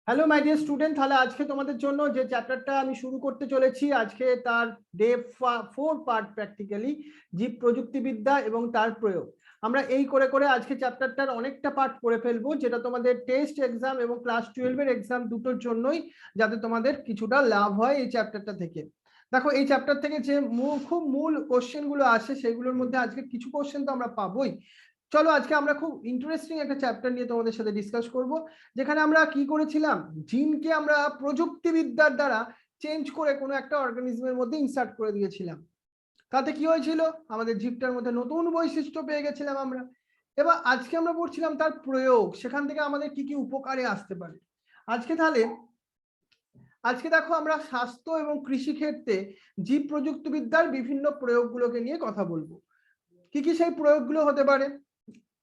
Hello my dear student, তাহলে আজকে তোমাদের জন্য যে চ্যাপ্টারটা আমি শুরু করতে চলেছি, আজকে তার ডে 4 পার্ট প্র্যাকটিক্যালি জীব প্রযুক্তিবিদ্যা এবং তার প্রয়োগ। আমরা এই করে করে আজকে চ্যাপ্টারটার অনেকটা পার্ট করে ফেলবো, যেটা তোমাদের টেস্ট এক্সাম এবং ক্লাস 12 এর এক্সাম দুটোর জন্যই, যাতে তোমাদের কিছুটা লাভ হয় এই চ্যাপ্টারটা থেকে। দেখো, এই চ্যাপ্টার থেকে যে খুব মূল কোশ্চেন গুলো আসে সেগুলোর মধ্যে আজকে কিছু কোশ্চেন তো আমরা পাবোই। চলো আজকে আমরা খুব ইন্টারেস্টিং একটা চ্যাপ্টার নিয়ে তোমাদের সাথে ডিসকাস করব, যেখানে আমরা কি করেছিলাম, জিনকে আমরা প্রযুক্তিবিদ্যার দ্বারা চেঞ্জ করে কোনো একটা অর্গানিজমের মধ্যে ইনসার্ট করে দিয়েছিলাম। তাতে কি হয়েছিল, আমাদের জীবটার মধ্যে নতুন বৈশিষ্ট্য পেয়ে গেছিলাম আমরা। এবার আজকে আমরা পড়ছিলাম তার প্রয়োগ, সেখান থেকে আমাদের কি কি উপকারে আসতে পারে। আজকে দেখো, আমরা স্বাস্থ্য এবং কৃষি ক্ষেত্রে জীব প্রযুক্তিবিদ্যার বিভিন্ন প্রয়োগগুলোকে নিয়ে কথা বলবো। কি কি সেই প্রয়োগগুলো হতে পারে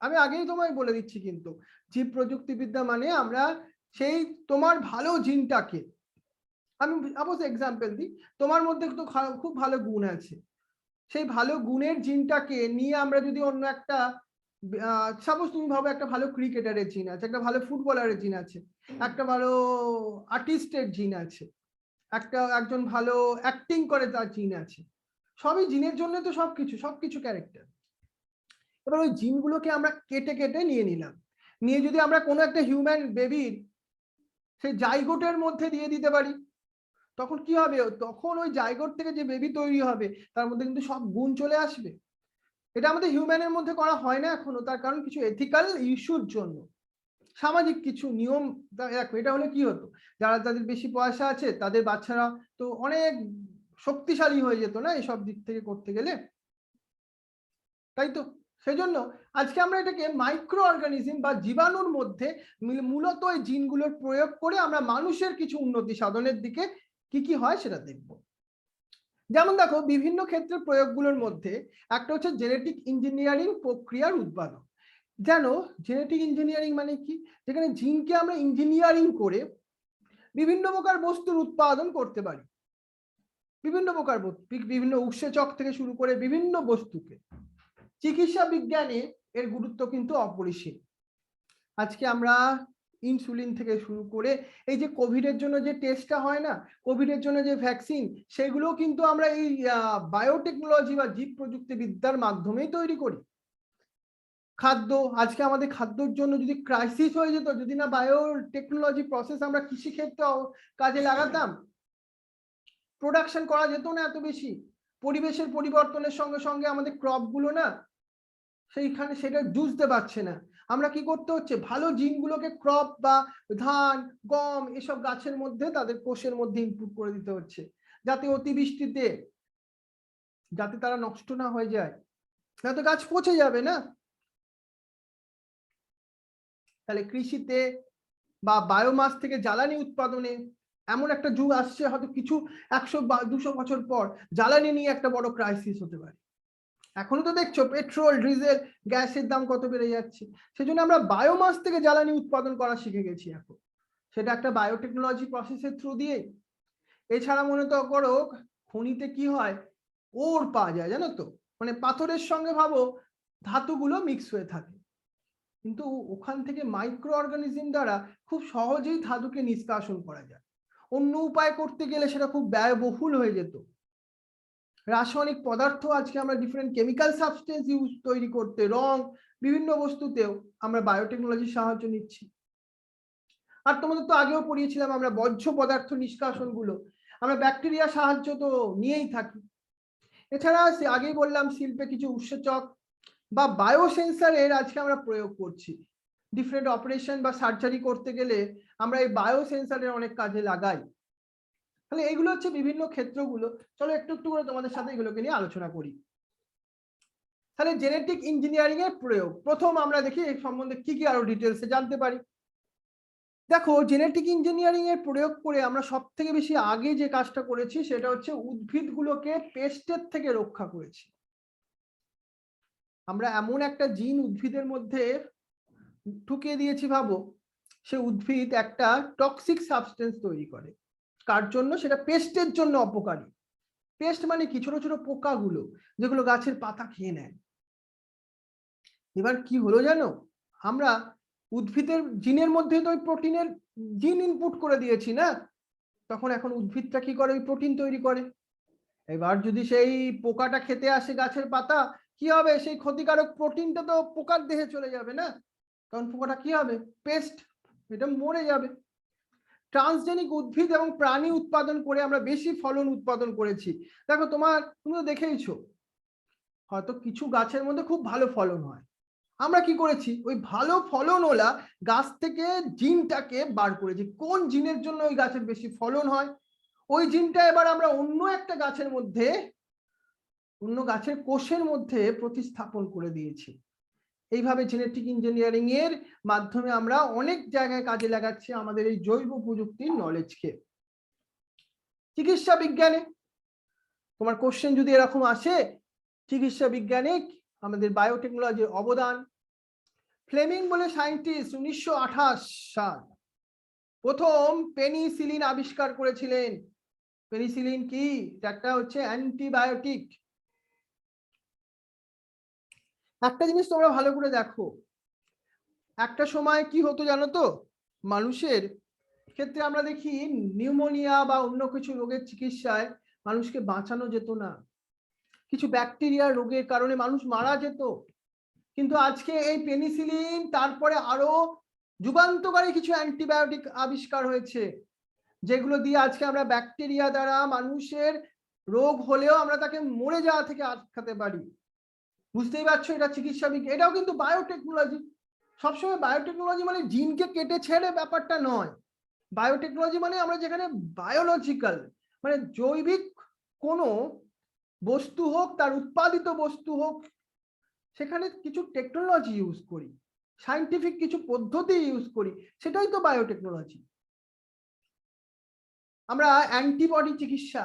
আমি আগেই তোমায় বলে দিচ্ছি, কিন্তু জীব প্রযুক্তিবিদ্যা মানে আমরা সেই তোমার ভালো জিনটাকে, আমি অবশ্যই এক্সাম্পল দিই, তোমার মধ্যে তো খুব ভালো গুণ আছে, সেই ভালো গুণের জিনটাকে নিয়ে আমরা যদি অন্য একটা, সাপোজ তুমি ভাবো একটা ভালো ক্রিকেটারের জিন আছে, একটা ভালো ফুটবলারের জিন আছে, একটা ভালো আর্টিস্টের জিন আছে, একজন ভালো অ্যাক্টিং করে তার জিন আছে, সবই জিনের জন্য তো সবকিছু ক্যারেক্টার। এবার ওই জিনগুলোকে আমরা কেটে কেটে নিয়ে নিলাম, নিয়ে যদি আমরা কোনো একটা হিউম্যান বেবির সেই জাইগোটের মধ্যে দিয়ে দিতে পারি, তখন কি হবে, তখন ওই জাইগোট থেকে যে বেবি তৈরি হবে তার মধ্যে কিন্তু সব গুণ চলে আসবে। এটা আমাদের হিউম্যানের মধ্যে করা হয় না এখনো, তার কারণ কিছু এথিক্যাল ইস্যুর জন্য, সামাজিক কিছু নিয়ম। দেখো, এটা হলে কি হতো, যাদের বেশি পয়সা আছে তাদের বাচ্চারা তো অনেক শক্তিশালী হয়ে যেত না এসব দিক থেকে করতে গেলে, তাই তো। সেজন্য আজকে আমরা এটাকে মাইক্রো অর্গানিজম বা জীবাণুর মধ্যে মূলত ওই জিনগুলোর প্রয়োগ করে আমরা মানুষের কিছু উন্নতি সাধনের দিকে কি কি হয় সেটা দেখব। যেমন দেখো, বিভিন্ন ক্ষেত্রে প্রয়োগগুলোর মধ্যে একটা হচ্ছে জেনেটিক ইঞ্জিনিয়ারিং প্রক্রিয়ার উদ্ভাবন। জানো, জেনেটিক ইঞ্জিনিয়ারিং মানে কি, যেখানে জিনকে আমরা ইঞ্জিনিয়ারিং করে বিভিন্ন প্রকার বস্তুর উৎপাদন করতে পারি, বিভিন্ন উৎসেচক থেকে শুরু করে বিভিন্ন বস্তুকে। চিকিৎসা বিজ্ঞানে এর গুরুত্ব কিন্তু অপরিসীম। আজকে আমরা ইনসুলিন থেকে শুরু করে এই যে কোভিডের জন্য যে টেস্টটা হয় না, কোভিডের জন্য যে ভ্যাকসিন, সেগুলো কিন্তু আমরা এই বায়োটেকনোলজি বা জীব প্রযুক্তিবিদ্যার মাধ্যমেই তৈরি করি। খাদ্য, আজকে আমাদের খাদ্যর জন্য যদি ক্রাইসিস হয়ে যেত, যদি না বায়োটেকনোলজি প্রসেস আমরা কৃষিক্ষেত্রে কাজে লাগাতাম, প্রোডাকশন করা যেত না এত বেশি। পরিবেশের পরিবর্তনের সঙ্গে সঙ্গে আমাদের ক্রপগুলো না সেইখানে সেটা জুঝতে পারছে না। আমরা কি করতে হচ্ছে, ভালো জিনগুলোকে ক্রপ বা ধান, গম এসব গাছের মধ্যে তাদের কোষের মধ্যে ইনপুট করে দিতে হচ্ছে, যাতে অতিবৃষ্টিতে যাতে তারা নষ্ট না হয়ে যায়, না তো গাছ পচে যাবে না। তাহলে কৃষিতে বা বায়োমাস থেকে জ্বালানি উৎপাদনে এমন একটা যুগ আসছে, হয়তো কিছু 100-200 বছর পর জ্বালানি নিয়ে একটা বড় ক্রাইসিস হতে পারে। এখনো তো দেখছো পেট্রোল, ডিজেল, গ্যাসের দাম কত বেড়ে যাচ্ছে, সেজন্য আমরা বায়োমাস থেকে জ্বালানি উৎপাদন করা শিখে গেছি এখন, সেটা একটা বায়োটেকনোলজি প্রসেসের থ্রু দিয়ে। এছাড়া মনে তো করো, খনিতে কি হয়, ওর পাওয়া যায়, জানো তো, মানে পাথরের সঙ্গে ভাবো ধাতুগুলো মিক্স হয়ে থাকে, কিন্তু ওখান থেকে মাইক্রো অর্গানিজম দ্বারা খুব সহজেই ধাতুকে নিষ্কাশন করা যায়। অন্য উপায় করতে গেলে সেটা খুব ব্যয়বহুল হয়ে যেত। রাসায়নিক পদার্থ, আজকে আমরা ডিফারেন্ট কেমিক্যাল সাবস্টেন্স তৈরি করতে, রং, বিভিন্ন বস্তুতেও আমরা বায়োটেকনোলজির সাহায্য নিচ্ছি। আর তোমাদের তো আগেও পড়িয়েছিলাম আমরা বর্জ্য পদার্থ নিষ্কাশন গুলো আমরা ব্যাকটেরিয়ার সাহায্য তো নিয়েই থাকি। এছাড়া আগেই বললাম শিল্পে কিছু উৎসেচক বা বায়োসেন্সারের আজকে আমরা প্রয়োগ করছি, ডিফারেন্ট অপারেশন বা সার্জারি করতে গেলে আমরা এই বায়োসেন্সারের অনেক কাজে লাগাই। তাহলে এইগুলো হচ্ছে বিভিন্ন ক্ষেত্রগুলো। চলো একটু একটু করে তোমাদের সাথে এগুলোকে নিয়ে আলোচনা করি। তাহলে জেনেটিক ইঞ্জিনিয়ারিং এর প্রয়োগ, প্রথম আমরা দেখি এই সম্বন্ধে কি কি আরো ডিটেলসে জানতে পারি। দেখো, জেনেটিক ইঞ্জিনিয়ারিং এর প্রয়োগ করে আমরা সব থেকে বেশি আগে যে কাজটা করেছি সেটা হচ্ছে উদ্ভিদগুলোকে পেস্টের থেকে রক্ষা করেছি। আমরা এমন একটা জিন উদ্ভিদের মধ্যে ঢুকিয়ে দিয়েছি, ভাবো সে উদ্ভিদ একটা টক্সিক সাবস্টেন্স তৈরি করে, কার জন্য, সেটা পেস্টের জন্য অপকারী। পেস্ট মানে কি, ছোট ছোট পোকাগুলো যেগুলো গাছের পাতা খেয়ে নেয়। এবার কি হলো জানো, আমরা উদ্ভিদের জিনের মধ্যে তো ওই প্রোটিনের জিন ইনপুট করে দিয়েছি না, তখন এখন উদ্ভিদটা কি করে, ওই প্রোটিন তৈরি করে। এবার যদি সেই পোকাটা খেতে আসে গাছের পাতা, কি হবে, সেই ক্ষতিকারক প্রোটিনটা তো পোকার দেহে চলে যাবে না, তখন পোকাটা কি হবে, পেস্ট, এটা মরে যাবে। ট্রান্সজেনিক উদ্ভিদ এবং প্রাণী উৎপাদন করে আমরা বেশি ফলন উৎপাদন করেছি। দেখো তুমি তো দেখেইছো, হয়তো কিছু গাছের মধ্যে খুব ভালো ফলন হয়, আমরা কি করেছি, ওই ভালো ফলনওয়ালা গাছ থেকে জিনটাকে বার করেছি, কোন জিনের জন্য ওই গাছের বেশি ফলন হয়, ওই জিনটা এবার আমরা অন্য একটা গাছের মধ্যে, অন্য গাছের কোষের মধ্যে প্রতিস্থাপন করে দিয়েছি। এইভাবে জেনেটিক ইঞ্জিনিয়ারিং এর মাধ্যমে আমরা অনেক জায়গায় কাজে লাগাচ্ছি আমাদের এই জৈব প্রযুক্তির নলেজকে। চিকিৎসা বিজ্ঞানে তোমার কোশ্চেন যদি এরকম আসে, চিকিৎসা বিজ্ঞানে আমাদের বায়োটেকনোলজির অবদান। ফ্লেমিং বলে সায়েন্টিস্ট 1928 সাল প্রথম পেনিসিলিন আবিষ্কার করেছিলেন। পেনিসিলিন কি, একটা হচ্ছে অ্যান্টিবায়োটিক। একটা জিনিস তোমরা ভালো করে দেখো, একটা সময় কি হতো জানো তো, মানুষের ক্ষেত্রে আমরা দেখি নিউমোনিয়া বা অন্য কিছু রোগের চিকিৎসায় মানুষকে বাঁচানো যেত না, কিছু ব্যাকটেরিয়ার রোগের কারণে মানুষ মারা যেত। কিন্তু আজকে এই পেনিসিলিন, তারপরে আরো যুগান্তকারী কিছু অ্যান্টিবায়োটিক আবিষ্কার হয়েছে, যেগুলো দিয়ে আজকে আমরা ব্যাকটেরিয়া দ্বারা মানুষের রোগ হলেও আমরা তাকে মরে যাওয়া থেকে আটকাতে পারি। বুঝতেই পারছো, এটা চিকিৎসা বিজ্ঞান, এটাও কিন্তু বায়োটেকনোলজি। সবসময় বায়োটেকনোলজি মানে জিনকে কেটে ছেড়ে ব্যাপারটা নয়। বায়োটেকনোলজি মানে আমরা যেখানে বায়োলজিক্যাল মানে জৈবিক কোনো বস্তু হোক, তার উৎপাদিত বস্তু হোক, সেখানে কিছু টেকনোলজি ইউজ করি, সায়েন্টিফিক কিছু পদ্ধতি ইউজ করি, সেটাই তো বায়োটেকনোলজি। আমরা অ্যান্টিবডি চিকিৎসা,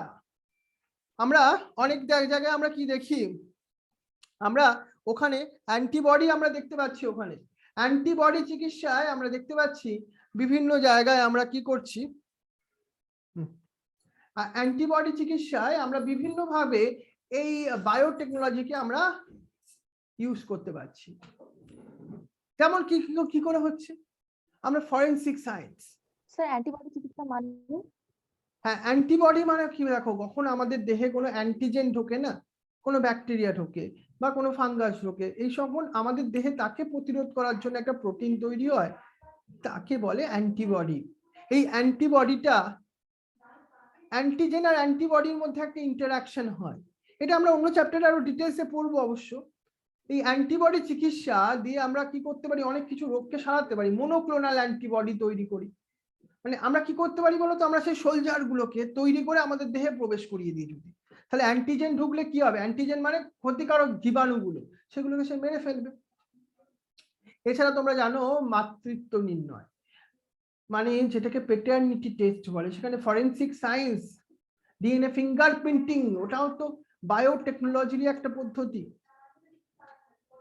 আমরা অনেক জায়গায় আমরা কি দেখি, আমরা ওখানে অ্যান্টিবডি আমরা দেখতে পাচ্ছি, ওখানে অ্যান্টিবডি চিকিৎসায় আমরা দেখতে পাচ্ছি বিভিন্ন জায়গায় আমরা কি করছি, অ্যান্টিবডি চিকিৎসায় আমরা বিভিন্ন ভাবে এই বায়োটেকনোলজিকে আমরা ইউজ করতে পারছি। যেমন কি করে হচ্ছে, আমরা ফরেনসিক সায়েন্স। স্যার অ্যান্টিবডি চিকিৎসা মানে, হ্যাঁ, অ্যান্টিবডি মানে কি, দেখো কখন আমাদের দেহে কোনো অ্যান্টিজেন ঢোকে না, কোনো ব্যাকটেরিয়া ঢোকে বা কোনো ফাঙ্গাস ঢোকে, এই সকল আমাদের দেহে তাকে প্রতিরোধ করার জন্য একটা প্রোটিন তৈরি হয়, তাকে বলে অ্যান্টিবডি। এই অ্যান্টিবডিটা, অ্যান্টিজেন আর অ্যান্টিবডির মধ্যে একটা ইন্টারাকশন হয়, এটা আমরা অন্য চ্যাপ্টারে আরো ডিটেলসে পড়বো অবশ্য। এই অ্যান্টিবডি চিকিৎসা দিয়ে আমরা কি করতে পারি, অনেক কিছু রোগকে সারাতে পারি। মনোক্লোনাল অ্যান্টিবডি তৈরি করি, মানে আমরা কি করতে পারি বলতো, আমরা সেই সোলজার গুলোকে তৈরি করে আমাদের দেহে প্রবেশ করিয়ে দিই যদি, তাহলে অ্যান্টিজেন ঢুকলে কি হবে, অ্যান্টিজেন মানে ক্ষতিকারক জীবাণুগুলো, সেগুলোকে সে মেরে ফেলবে। এছাড়া তোমরা জানো মাতৃত্ব নির্ণয়, মানে যেটাকে প্যাটার্নিটি টেস্ট বলে, সেখানে ফরেনসিক সায়েন্স, ডিএনএ ফিঙ্গারপ্রিন্টিং, ওটাও তো বায়োটেকনোলজিরই একটা পদ্ধতি।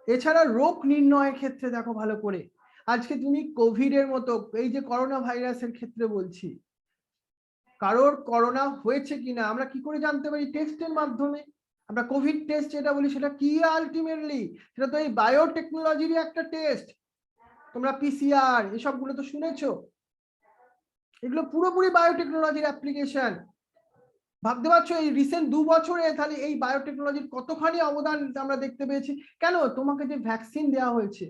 এছাড়া রোগ নির্ণয়ের ক্ষেত্রে দেখো ভালো করে, আজকে তুমি কোভিড এর মতো, এই যে করোনা ভাইরাসের ক্ষেত্রে বলছি, কারোর করোনা হয়েছে কিনা আমরা কি করে জানতে পারি, টেস্টের মাধ্যমে। আমরা কোভিড টেস্ট যেটা বলি, সেটা কি আলটিমেটলি, সেটা তো এই বায়োটেকনোলজিরই একটা টেস্ট। তোমরা পিসিআর এসবগুলো তো শুনেছো, এগুলো পুরোপুরি বায়োটেকনোলজির অ্যাপ্লিকেশন। ভাবতে পারছো এই রিসেন্ট 2 বছরে তাহলে এই বায়োটেকনোলজির কতখানি অবদান আমরা দেখতে পেয়েছি। কেন, তোমাকে যে ভ্যাকসিন দেওয়া হয়েছে,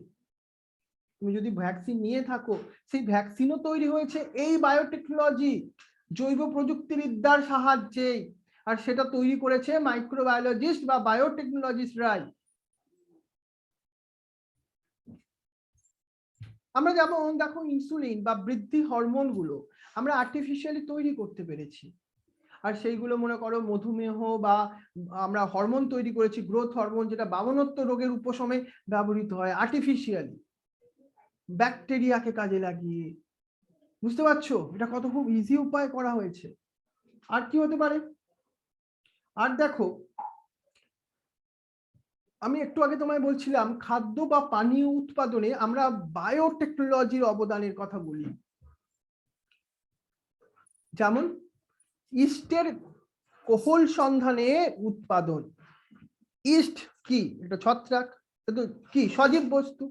তুমি যদি ভ্যাকসিন নিয়ে থাকো, সেই ভ্যাকসিনও তৈরি হয়েছে এই বায়োটেকনোলজি, জৈব প্রযুক্তিবিদ্যার সাহায্যে, আর সেটা তৈরি করেছে মাইক্রোবায়োলজিস্ট বা বায়োটেকনোলজিস্টরাই। আমরা যেমন দেখো ইনসুলিন বা বৃদ্ধি হরমোন গুলো আমরা আর্টিফিশিয়ালি তৈরি করতে পেরেছি, আর সেইগুলো মনে করো মধুমেহ বা আমরা হরমোন তৈরি করেছি, গ্রোথ হরমোন, যেটা বামনত্ব রোগের উপশমে ব্যবহৃত হয় আর্টিফিশিয়ালি, ব্যাকটেরিয়াকে কাজে লাগিয়ে। বুঝতে পারছো এটা কত খুব ইজি উপায় করা হয়েছে। আর কি হতে পারে, আর দেখো আমি একটু আগে তোমায় বলছিলাম খাদ্য বা পানীয় উৎপাদনে আমরা বায়োটেকনোলজির অবদানের কথা বলি। যেমন ইস্টের কোহল সন্ধানে উৎপাদন। ইস্ট কি, এটা ছত্রাক, কি সজীব বস্তু,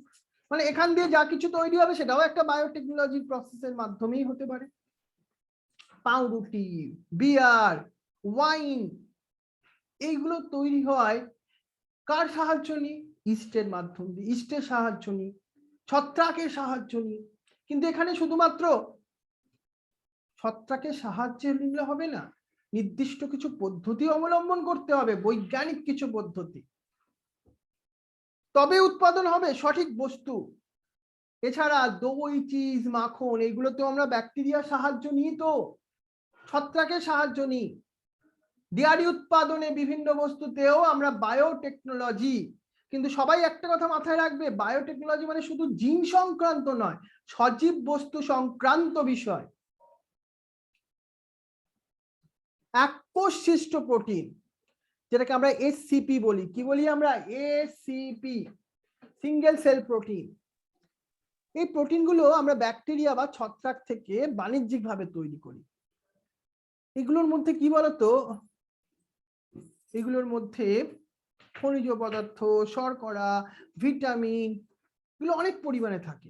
মানে এখান দিয়ে যা কিছু তৈরি হবে সেটাও একটা বায়োটেকনোলজির প্রসেসের মাধ্যমেই হতে পারে। পাউরুটি, বিয়ার, ওয়াইন, এইগুলো তৈরি হয় কার সাহায্য নিয়ে? ইস্টের মাধ্যম দিয়ে, ইস্টের সাহায্য নিয়ে, ছত্রাকের সাহায্য নিয়ে। কিন্তু এখানে শুধুমাত্র ছত্রাকের সাহায্যে নিলে হবে না, নির্দিষ্ট কিছু পদ্ধতি অবলম্বন করতে হবে, বৈজ্ঞানিক কিছু পদ্ধতি, তবে উৎপাদন হবে সঠিক বস্তু। এছাড়া দই, চিজ, মাখন, এইগুলোতেও আমরা ব্যাকটেরিয়ার সাহায্য নিই, তো ছত্রাকের সাহায্য নিই। ডেয়ারি উৎপাদনে বিভিন্ন বস্তুতেও আমরা বায়োটেকনোলজি। কিন্তু সবাই একটা কথা মাথায় রাখবে, বায়োটেকনোলজি মানে শুধু জিন সংক্রান্ত নয়, সজীব বস্তু সংক্রান্ত বিষয়। এককোষিষ্ট প্রোটিন, যেটাকে আমরা এসসিপি বলি। কি বলি আমরা? SCP, single cell protein. এই প্রোটিনগুলো আমরা ব্যাকটেরিয়া বা ছত্রাক থেকে বাণিজ্যিকভাবে তৈরি করি। এগুলোর মধ্যে কি বলতো, এগুলোর মধ্যে খনিজ পদার্থ, শর্করা, ভিটামিন, এগুলো অনেক পরিমাণে থাকে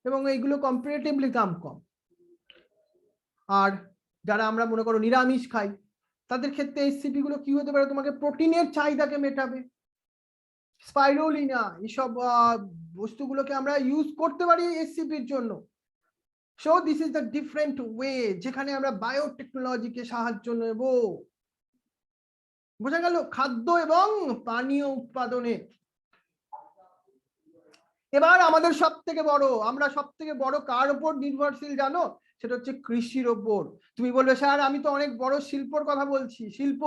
এবং এইগুলো কম্পারেটিভলি দাম কম। আর যারা আমরা মনে করো নিরামিষ খাই, তাদের ক্ষেত্রে এসসিপি গুলো কি হতে পারে? তোমাকে প্রোটিনের চাহিদাকে মেটাবে। স্পাইরুলিনা, এইসব বস্তুগুলোকে আমরা ইউজ করতে পারি এসসিপির জন্য। So this is the different way যেখানে আমরা বায়োটেকনোলজিকে সাহায্য নেব। বোঝা গেল? খাদ্য এবং পানীয় উৎপাদনে। এবার আমাদের আমরা সব থেকে বড় কার উপর নির্ভরশীল জানো? সেটা হচ্ছে কৃষির ওপর। তুমি বলবে স্যার আমি তো অনেক বড় শিল্পর কথা বলছি। শিল্প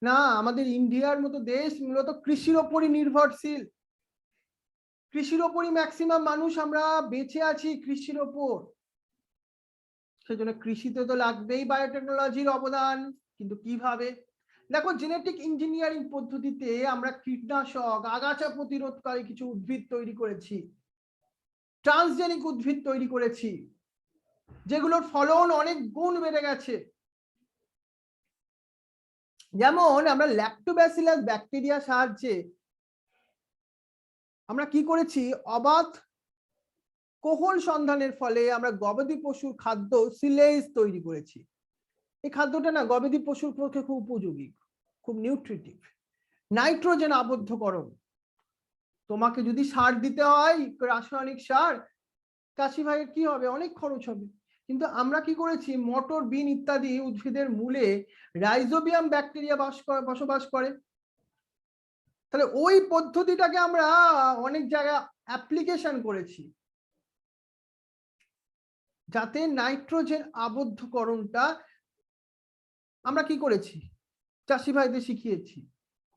না, আমাদের ইন্ডিয়ার মতো দেশ মূলত কৃষির ওপরই নির্ভরশীল। কৃষির ওপরই ম্যাক্সিমাম মানুষ আমরা বেঁচে আছি, কৃষির ওপর। সেজন্য কৃষিতে তো লাগবেই বায়োটেকনোলজির অবদান। কিন্তু কিভাবে? দেখো, জেনেটিক ইঞ্জিনিয়ারিং পদ্ধতিতে আমরা কীটনাশক, আগাছা প্রতিরোধকারী কিছু উদ্ভিদ তৈরি করেছি, ট্রান্সজেনিক উদ্ভিদ তৈরি করেছি, যেগুলোর ফলন অনেক গুণ বেড়ে গেছে। যেমন আমরা ল্যাক্টোব্যাসিলাস ব্যাকটেরিয়ার সাহায্যে আমরা কি করেছি? অবাধ কোহল সন্ধানের ফলে আমরা গবাদি পশুর খাদ্য সিলেজ তৈরি করেছি। এই খাদ্যটা না গবাদি পশুর পক্ষে খুব উপযোগী, খুব নিউট্রিটিভ। নাইট্রোজেন আবদ্ধকরণ। তোমাকে যদি সার দিতে হয়, রাসায়নিক সার, চাষি ভাইয়ের কি হবে? অনেক খরচ হবে। কিন্তু আমরা কি করেছি? মটর, বিন ইত্যাদি উদ্ভিদের মূলে রাইজোবিয়াম ব্যাকটেরিয়া বসবাস করে। তাহলে ওই পদ্ধতিটাকে আমরা অনেক জায়গায় অ্যাপ্লিকেশন করেছি, যাতে নাইট্রোজেন আবদ্ধকরণটা আমরা কি করেছি? চাষি ভাইদের শিখিয়েছি।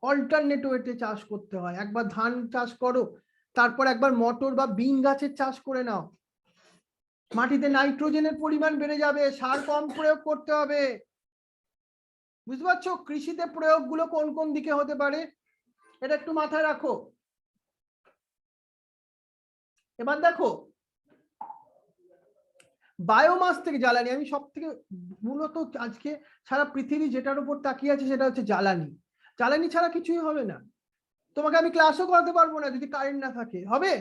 অল্টারনেট ওয়েতে চাষ করতে হয়। একবার ধান চাষ করো, তারপর একবার মটর বা বিন গাছের চাষ করে নাও। মাটিতে নাইট্রোজেনের পরিমাণ বেড়ে যাবে, সার কম প্রয়োগ করতে হবে। বুঝতে পারছো? কৃষিতে প্রয়োগগুলো কোন কোন দিকে হতে পারে, এটা একটু মাথায় রাখো। এবার দেখো, বায়োমাস থেকে জ্বালানি। আমি সব থেকে মূলত আজকে সারা পৃথিবী যেটার উপর তাকিয়ে আছে সেটা হচ্ছে জ্বালানি। জ্বালানি ছাড়া কিছুই হবে না। তোমাকে আমি ক্লাসও করাতে পারবো না যদি কারেন্ট না থাকে। হবে?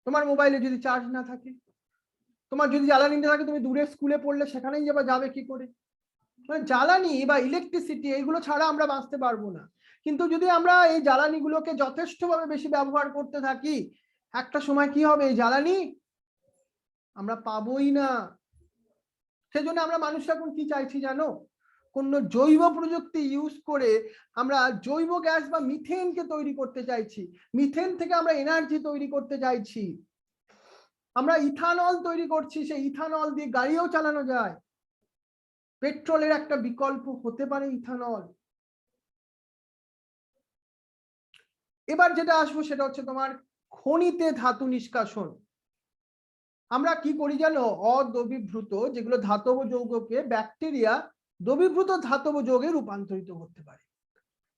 তোমার মোবাইলে যদি চার্জ না থাকে, তোমার যদি জ্বালানি না থাকে, তুমি দূরে স্কুলে পড়লে সেখানেই যাবে কি করে? মানে জ্বালানি বা ইলেকট্রিসিটি, এইগুলো ছাড়া আমরা বাঁচতে পারবো না। কিন্তু যদি আমরা এই জ্বালানিগুলোকে যথেষ্টভাবে বেশি ব্যবহার করতে থাকি, একটা সময় কি হবে? এই জ্বালানি আমরা পাবোই না। সেজন্য আমরা মানুষরা এখন কি চাইছি জানো? কোন জৈব প্রযুক্তি ইউজ করে আমরা জৈব গ্যাস বা মিথেনকে তৈরি করতে চাইছি। মিথেন থেকে আমরা এনার্জি তৈরি করতে চাইছি। আমরা ইথানল তৈরি করছি, সেই ইথানল দিয়ে গাড়িও চালানো যায়। পেট্রোলের একটা বিকল্প হতে পারে ইথানল। এবার যেটা আসবো সেটা হচ্ছে তোমার খনিতে ধাতু নিষ্কাশন। আমরা কি করি জানো? অদ্রবীভূত যেগুলো ধাতব যৌগকে ব্যাকটেরিয়া দ্রবীভূত ধাতব যৌগে রূপান্তরিত করতে পারে।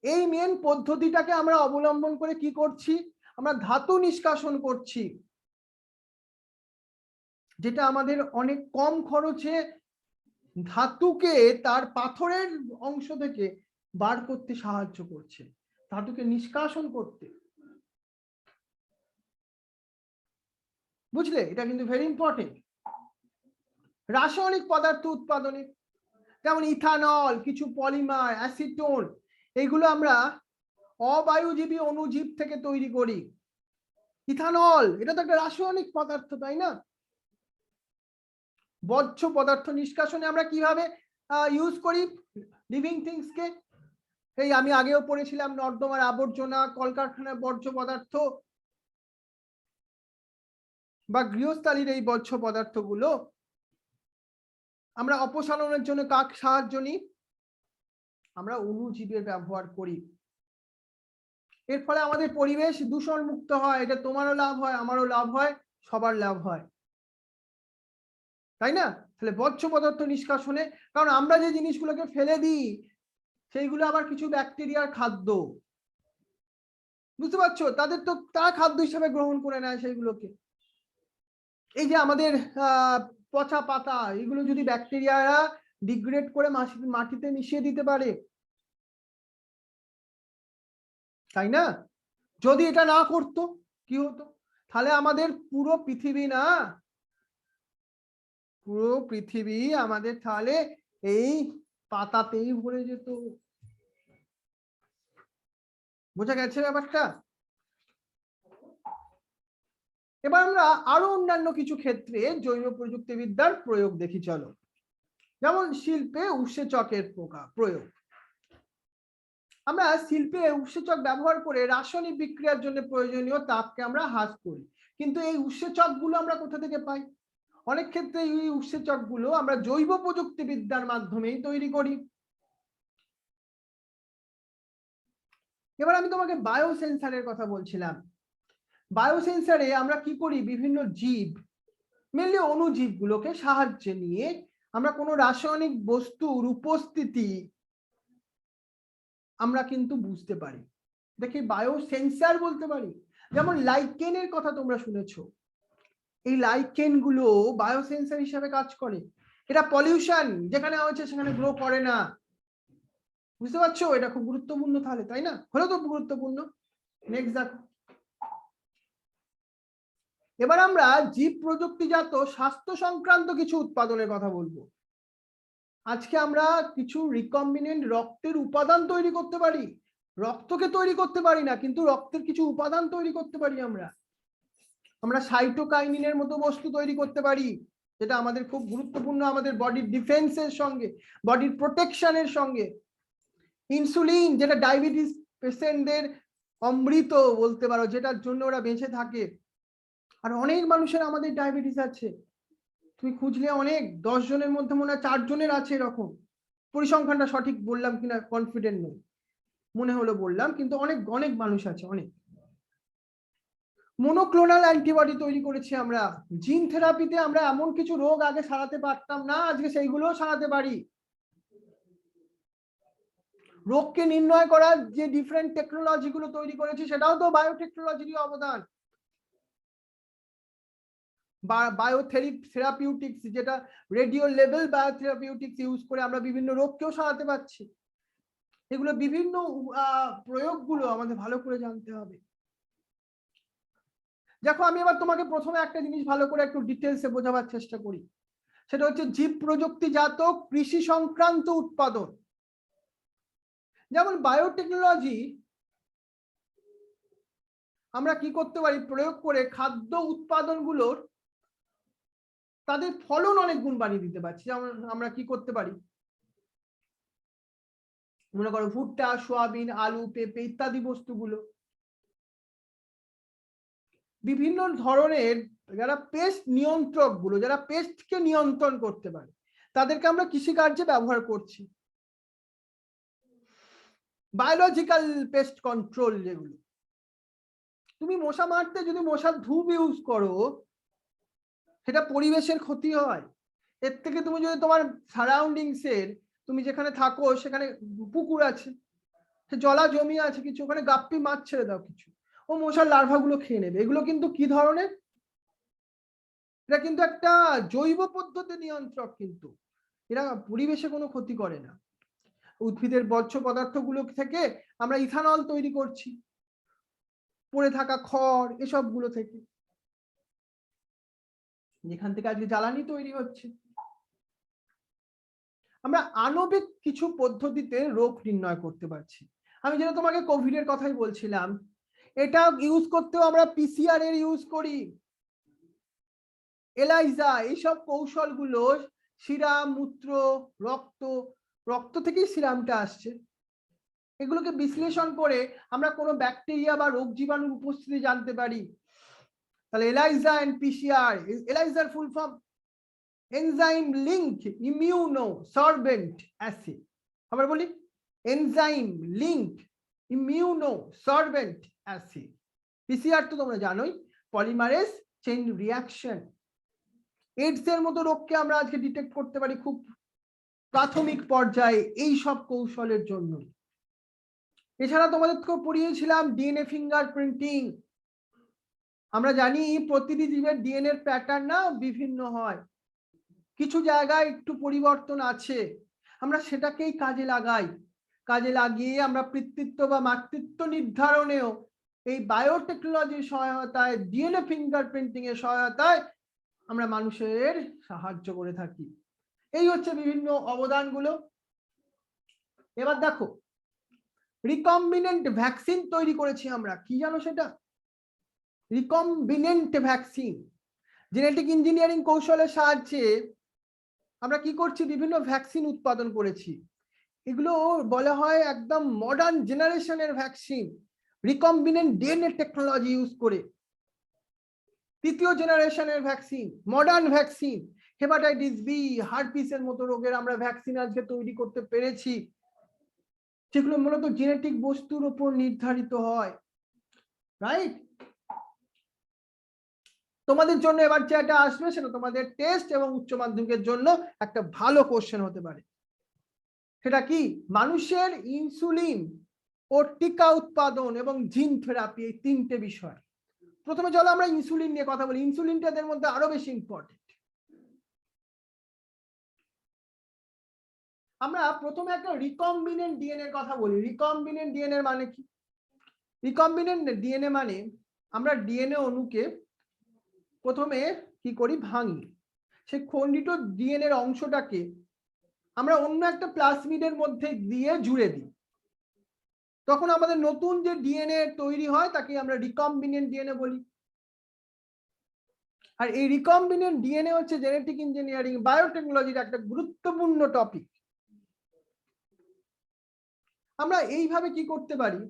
এই মেন পদ্ধতিটাকে আমরা অবলম্বন করে কি করছি? আমরা ধাতু নিষ্কাশন করছি, যেটা আমাদের অনেক কম খরচে ধাতুকে তার পাথরের অংশ থেকে বার করতে সাহায্য করছে, ধাতুকে নিষ্কাশন করতে। বুঝলে, এটা কিন্তু ভেরি ইম্পর্টেন্ট। রাসায়নিক পদার্থ উৎপাদনে যেমন ইথানল, কিছু পলিমার, অ্যাসিটোন, এইগুলো আমরা অবায়ুজীবী অণুজীব থেকে তৈরি করি। ইথানল এটা তো একটা রাসায়নিক পদার্থ, তাই না? বর্জ্য পদার্থ নিষ্কাশনে আমরা কিভাবে ইউজ করি লিভিং থিংস কে? এই আমি আগেও পড়েছিলাম, নর্দমার আবর্জনা, কলকারখানার বর্জ্য পদার্থ বা গৃহস্থালীর এই বর্জ্য পদার্থগুলো আমরা অপসারণের জন্য কাক সাহায্য নিই? আমরা অণুজীবের ব্যবহার করি। এর ফলে আমাদের পরিবেশ দূষণ মুক্ত হয়, এটা তোমারও লাভ হয়, আমারও লাভ হয়, সবার লাভ হয়, তাই না? তাহলে বর্জ্য পদার্থ নিষ্কাশনে, কারণ আমরা যে জিনিসগুলোকে ফেলে দিই সেইগুলো আবার কিছু ব্যাকটেরিয়ার খাদ্য, বুঝতে পারছো? তাদের তো তারা খাদ্য হিসেবে গ্রহণ করে নেয় সেইগুলোকে। এই যে আমাদের পচা পাতা, এগুলো যদি ব্যাকটেরিয়ারা ডিগ্রেড করে মাটিতে মিশিয়ে দিতে পারে, তাই না? যদি এটা না করতো কি হতো? তাহলে আমাদের পুরো পৃথিবী না, পুরো পৃথিবী আমাদের তাহলে এই পাতাতেই ভরে যেত। বোঝা গেছে ব্যাপারটা? এবার আমরা আরো অন্যান্য কিছু ক্ষেত্রে জৈব প্রযুক্তিবিদ্যার প্রয়োগ দেখি, চলো। যেমন শিল্পে উৎসেচকের প্রয়োগ। আমরা শিল্পে উৎসেচক ব্যবহার করে রাসায়নিক বিক্রিয়ার জন্য প্রয়োজনীয় তাপকে আমরা হ্রাস করি, কিন্তু এই উৎসেচক গুলো আমরা কোথা থেকে পাই? অনেক ক্ষেত্রে এই উৎসেচক গুলো আমরা জৈব প্রযুক্তিবিদ্যার মাধ্যমেই তৈরি করি। এবার আমি তোমাকে বায়োসেন্সারের কথা বলছিলাম। বায়োসেন্সারে আমরা কি করি? বিভিন্ন জীব, মেনলি অণুজীব গুলোকে সাহায্যে নিয়ে আমরা কোনো রাসায়নিক বস্তুর উপস্থিতি আমরা কিন্তু বুঝতে পারি, দেখি বায়োসেন্সার বলতে পারি। যেমন লাইকেনের কথা তোমরা শুনেছো, এই লাইকেন গুলো বায়োসেন্সার হিসেবে কাজ করে। এটা পলিউশন যেখানে হচ্ছে সেখানে গ্রো করে না, বুঝতে পারছো? এটা খুব গুরুত্বপূর্ণ তাহলে, তাই না? হলো তো গুরুত্বপূর্ণ। নেক্সট দেখো, এবার আমরা জীব প্রযুক্তিজাত স্বাস্থ্য সংক্রান্ত কিছু উৎপাদনের কথা বলবো। আজকে আমরা কিছু রিকম্বিনেন্ট রক্তের উপাদান তৈরি করতে পারি। রক্তকে তৈরি করতে পারি না, কিন্তু রক্তের কিছু উপাদান তৈরি করতে পারি। আমরা সাইটোকাইনিনের মতো বস্তু তৈরি করতে পারি, যেটা আমাদের খুব গুরুত্বপূর্ণ আমাদের বডির ডিফেন্সের সঙ্গে, বডির প্রোটেকশনের সঙ্গে। ইনসুলিন, যেটা ডায়াবেটিস পেশেন্টদের অমৃত বলতে পারো, যেটার জন্য ওরা বেঁচে থাকে। আর অনেক মানুষের আমাদের ডায়াবেটিস আছে, তুমি খুঁজলে অনেক, 10 জনের মধ্যে মনে হয় 4 জনের আছে এরকম। পরিসংখ্যানটা সঠিক বললাম কিনা কনফিডেন্ট নই, মনে হলো বললাম, কিন্তু অনেক অনেক মানুষ আছে, অনেক। মনোক্লোনাল অ্যান্টিবডি তৈরি করেছি আমরা। জিন থেরাপিতে আমরা এমন কিছু রোগ আগে সারাতে পারতাম না, আজকে সেইগুলোও সারাতে পারি। রোগকে নির্ণয় করার যে ডিফারেন্ট টেকনোলজি গুলো তৈরি করেছি, সেটাও তো বায়োটেকনোলজিরই অবদান। বায়োথেরাপিউটিক্স, যেটা রেডিও লেভেল বায়োথেরাপিউটিক্স ইউজ করে আমরা বিভিন্ন রোগকেও সারাতে পারছি। এগুলো বিভিন্ন প্রয়োগগুলো আমাদের ভালো করে জানতে হবে। দেখো, আমি এবার তোমাকে প্রথমে একটা জিনিস ভালো করে একটু ডিটেলসে বোঝাবার চেষ্টা করি, সেটা হচ্ছে জীব প্রযুক্তিজাত কৃষি সংক্রান্ত উৎপাদন। যেমন বায়োটেকনোলজি আমরা কি করতে পারি? প্রয়োগ করে খাদ্য উৎপাদনগুলোর তাদের ফলন অনেক গুণ বাড়িয়ে দিতে পারছি। যেমন আমরা কি করতে পারি, মনে করো ভুট্টা, সোয়াবিন, আলু, পেঁপে ইত্যাদি বস্তুগুলো বিভিন্ন ধরনের যারা পেস্ট নিয়ন্ত্রক গুলো, যারা পেস্টকে নিয়ন্ত্রণ করতে পারে, তাদেরকে আমরা কৃষিকার্যে ব্যবহার করছি। বায়োলজিক্যাল পেস্ট কন্ট্রোল, যেগুলো তুমি মশা মারতে যদি মশার ধূপ ইউজ করো, সেটা পরিবেশের ক্ষতি হয়। এর থেকে তুমি যদি তোমার সারাউন্ডিংস এর, তুমি যেখানে থাকো সেখানে পুকুর আছে, জলা জমি আছে কিছু, ওখানে গাপ্পি মাছ ছেড়ে দাও কিছু, ও মশার লার্ভা গুলো খেয়ে নেবে। এগুলো কিন্তু কি ধরনের? এটা কিন্তু একটা জৈব পদ্ধতি নিয়ন্ত্রক, কিন্তু এরা পরিবেশে কোনো ক্ষতি করে না। উদ্ভিদের বর্জ্য পদার্থগুলো থেকে আমরা ইথানল তৈরি করছি, পড়ে থাকা খড় এসব গুলো থেকে। যেখান থেকে আজকে জ্বালানি তৈরি হচ্ছে। আমরা আণবিক কিছু পদ্ধতিতে রোগ নির্ণয় করতে পারছি। আমি যেটা তোমাকে কোভিড এর কথাই বলছিলাম, এটা ইউজ করতেও আমরা পিসিআর এর ইউজ করি, এলাইজা, এইসব কৌশলগুলো সিরাম, মূত্র, রক্ত, রক্ত থেকেই সিরামটা আসছে, এগুলোকে বিশ্লেষণ করে আমরা কোনো ব্যাকটেরিয়া বা রোগ জীবাণুর উপস্থিতি জানতে পারি। তাহলে এলাইজা এন্ড পিসিআর, এলাইজার full form enzyme linked immunosorbent assay. আবার বলি, enzyme linked immunosorbent assay. PCR তো তোমরা জানোই, পলিমারেজ চেইন রিঅ্যাকশন। এইডস এর মতো রোগকে আমরা আজকে ডিটেক্ট করতে পারি খুব প্রাথমিক পর্যায়ে এই সব কৌশলের জন্য। এছাড়া তোমাদেরকে পড়িয়েছিলাম ডিএনএ ফিঙ্গারপ্রিন্টিং। আমরা জানি প্রতিটি জীবের ডিএনএ এর প্যাটার্ন না বিভিন্ন হয়, কিছু জায়গায় একটু পরিবর্তন আছে, আমরা সেটাকেই কাজে লাগাই। কাজে লাগিয়ে আমরা পিতৃত্ব বা মাতৃত্ব নির্ধারণেও এই বায়োটেকনোলজির সহায়তায়, ডিএনএ ফিঙ্গারপ্রিন্টিং এর সহায়তায় আমরা মানুষের সাহায্য করে থাকি। এই হচ্ছে বিভিন্ন অবদানগুলো। এবার দেখো, রিকম্বিনেন্ট ভ্যাকসিন তৈরি করেছি আমরা, কি জানো সেটা? রিকম্বিনেন্ট ভ্যাকসিন, জেনেটিক ইঞ্জিনিয়ারিং কৌশলের সাহায্যে আমরা কি করছি, বিভিন্ন ভ্যাকসিন উৎপাদন করেছি। এগুলো বলা হয় একদম মডার্ন জেনারেশনের vaccine, recombinant DNA technology use করে। তৃতীয় জেনারেশনের vaccine, modern vaccine, hepatitis B, হার্পিসের মতো রোগের আমরা ভ্যাকসিন আজকে তৈরি করতে পেরেছি, যেগুলো মূলত জেনেটিক বস্তুর উপর নির্ধারিত হয়। রাইট? তোমাদের জন্য এবার যেটা আসবে সেটা তোমাদের টেস্ট এবং উচ্চ মাধ্যমিকের জন্য একটা ভালো কোশ্চেন হতে পারে। সেটা কি? মানুষের ইনসুলিন ও টিকা উৎপাদন এবং জিন থেরাপি, এই তিনটে বিষয়। প্রথমে চলো আমরা ইনসুলিন নিয়ে কথা বলি। ইনসুলিনটা এদের মধ্যে আরো বেশি ইম্পর্টেন্ট। আমরা প্রথমে একটা রিকম্বিনেন্ট ডিএনএ কথা বলি। রিকম্বিনেন্ট ডিএনএ মানে কি? রিকম্বিনেন্ট ডিএনএ মানে আমরা ডিএনএ অণুকে প্রথমে কি করি, ভাঙি, সেই খণ্ডিত ডিএনএর অংশটাকে আমরা অন্য একটা প্লাজমিডের মধ্যে দিয়ে জুড়ে দিই, তখন আমাদের নতুন যে ডিএনএ তৈরি হয় তাকে আমরা রিকম্বিনেন্ট ডিএনএ বলি। আর এই রিকম্বিনেন্ট ডিএনএ হচ্ছে জেনেটিক ইঞ্জিনিয়ারিং বায়োটেকনোলজির একটা গুরুত্বপূর্ণ টপিক। আমরা এইভাবে কি করতে পারি,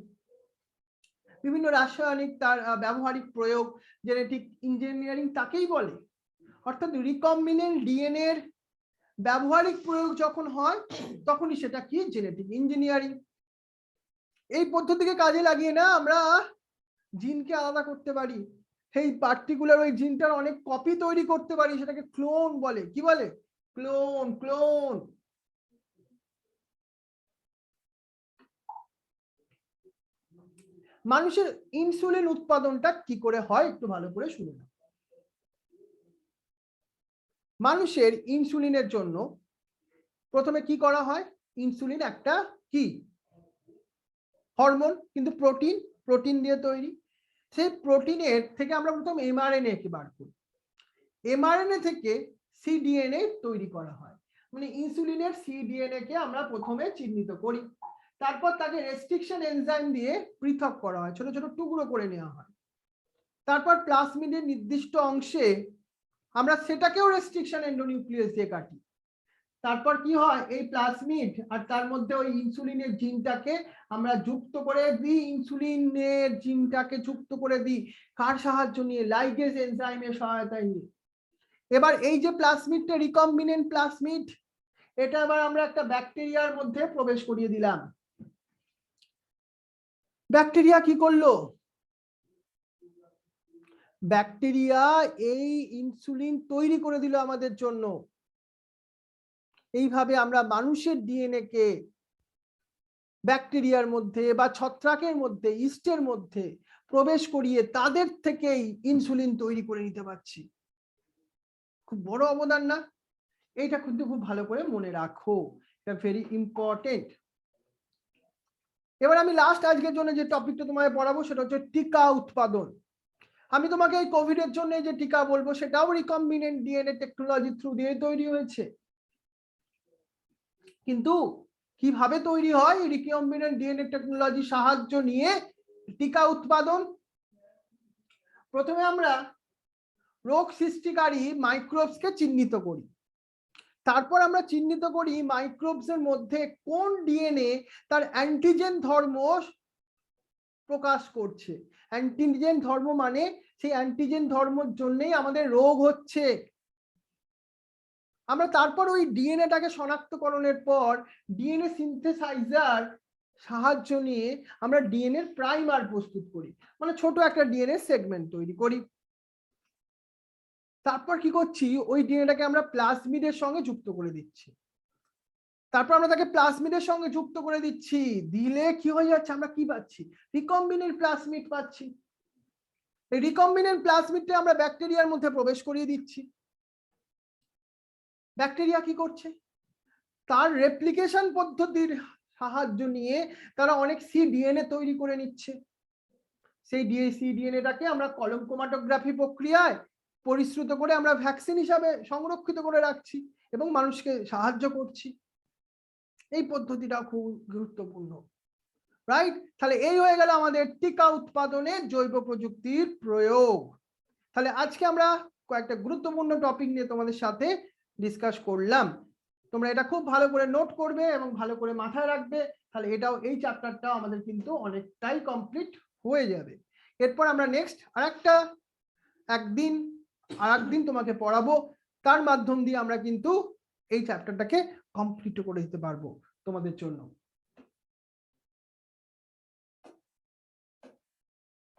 বিভিন্ন রাসায়নিক তার ব্যবহারিক প্রয়োগ, জেনেটিক ইঞ্জিনিয়ারিং তাকেই বলে। অর্থাৎ রিকম্বিনেন্ট ডিএনএ এর ব্যবহারিক প্রয়োগ যখন হয় তখনই সেটা কি, জেনেটিক ইঞ্জিনিয়ারিং। এই পদ্ধতিকে কাজে লাগিয়ে না আমরা জিনকে আলাদা করতে পারি, সেই পার্টিকুলার ওই জিনটার অনেক কপি তৈরি করতে পারি, সেটাকে ক্লোন বলে। কি বলে? ক্লোন। ক্লোন। মানুষের ইনসুলিন উৎপাদনটা কি করে হয় একটু ভালো করে শুনে নাও। মানুষের ইনসুলিনের জন্য প্রথমে কি করা হয়, ইনসুলিন একটা কি হরমোন, কিন্তু প্রোটিন দিয়ে তৈরি। সেই প্রোটিনের থেকে আমরা প্রথম এমআরএনএ কে বার করি, এমআরএনএ থেকে সিডিএনএ তৈরি করা হয়। মানে ইনসুলিনের সিডিএনএ কে আমরা প্রথমে চিহ্নিত করি, তারপর তাকে রেস্ট্রিকশন এনজাইম দিয়ে পৃথক করা হয়, ছোট ছোট টুকরো করে নেওয়া হয়। তারপর প্লাজমিডের নির্দিষ্ট অংশে আমরা সেটাকেও রেস্ট্রিকশন এন্ডোনিউক্লিয়াস দিয়ে কাটি। তারপর কি হয়, এই প্লাজমিড আর তার মধ্যে ওই ইনসুলিনের জিনটাকে আমরা যুক্ত করে দিই, ইনসুলিনের জিনটাকে যুক্ত করে দিই কার সাহায্য নিয়ে, লাইগেজ এনজাইমের সহায়তায় নিয়ে। এবার এই যে প্লাজমিডটা রিকম্বিনেন্ট প্লাজমিড, এটা এবার আমরা একটা ব্যাকটেরিয়ার মধ্যে প্রবেশ করিয়ে দিলাম। ব্যাকটেরিয়া কি করলো, ব্যাকটেরিয়া এই ইনসুলিন তৈরি করে দিল আমাদের জন্য। এইভাবে আমরা মানুষের ডিএনএ কে ব্যাকটেরিয়ার মধ্যে বা ছত্রাকের মধ্যে, ইস্টের মধ্যে প্রবেশ করিয়ে তাদের থেকেই ইনসুলিন তৈরি করে নিতে পারছি। খুব বড় অবদান না? এইটা কিন্তু খুব ভালো করে মনে রাখো, এটা ভেরি ইম্পর্টেন্ট। এবার আমি লাস্ট আজকের জন্য যে টপিকটা তোমায় পড়াবো সেটা হচ্ছে টিকা উৎপাদন। আমি তোমাকে এই কোভিড এর জন্য যে টিকা বলবো সেটাও রিকম্বিনেন্ট ডিএনএ টেকনোলজি থ্রু দিয়ে তৈরি হয়েছে। কিন্তু কিভাবে তৈরি হয় রিকম্বিনেন্ট ডিএনএ টেকনোলজি সাহায্য নিয়ে টিকা উৎপাদন? প্রথমে আমরা রোগ সৃষ্টিকারী মাইক্রোবসকে চিহ্নিত করি, তারপর আমরা চিহ্নিত করি মাইক্রোবস এর মধ্যে কোন ডিএনএ তার অ্যান্টিজেন ধর্ম প্রকাশ করছে। অ্যান্টিজেন ধর্ম মানে সেই অ্যান্টিজেন ধর্মের জন্যই আমাদের রোগ হচ্ছে। আমরা তারপর ওই ডিএনএটাকে শনাক্তকরণের পর ডিএনএ সিনথেসাইজার সাহায্য নিয়ে আমরা ডিএনএ প্রাইমার প্রস্তুত করি, মানে ছোট একটা ডিএনএ সেগমেন্ট তৈরি করি। তারপর কি করছি, ওই ডিএনএটাকে আমরা প্লাজমিডের সঙ্গে যুক্ত করে দিচ্ছি। তারপর আমরা তাকে প্লাজমিডের সঙ্গে যুক্ত করে দিচ্ছি, দিলে কি হয়ে যাচ্ছে, আমরা কি পাচ্ছি, রিকম্বিনেন্ট প্লাজমিড পাচ্ছি। এই রিকম্বিনেন্ট প্লাজমিডটা আমরা ব্যাকটেরিয়ার মধ্যে প্রবেশ করিয়ে দিচ্ছি। ব্যাকটেরিয়া কি করছে, তার রেপ্লিকেশন পদ্ধতির সাহায্য নিয়ে তারা অনেক সিডিএনএ তৈরি করে নিচ্ছে। সেই সিডিএনএটাকে আমরা কলম ক্রোমাটোগ্রাফি প্রক্রিয়ায় পরিশ্রুত করে আমরা ভ্যাকসিন হিসাবে সংরক্ষিত করে রাখছি এবং মানুষকে সাহায্য করছি। এই পদ্ধতিটা খুব গুরুত্বপূর্ণ, রাইট? তাহলে এই হয়ে গেল আমাদের টিকা উৎপাদনে জৈব প্রযুক্তির প্রয়োগ। তাহলে আজকে আমরা কয়েকটা গুরুত্বপূর্ণ টপিক নিয়ে তোমাদের সাথে ডিসকাস করলাম। তোমরা এটা খুব ভালো করে নোট করবে এবং ভালো করে মাথায় রাখবে, তাহলে এটাও এই চ্যাপ্টারটাও আমাদের কিন্তু অনেকটাই কমপ্লিট হয়ে যাবে। এরপর আমরা নেক্সট আরেকদিন তোমাকে পড়াবো, তার মাধ্যম দিয়ে আমরা কিন্তু এই চ্যাপ্টারটাকে কমপ্লিট করে দিতে পারবো তোমাদের জন্য।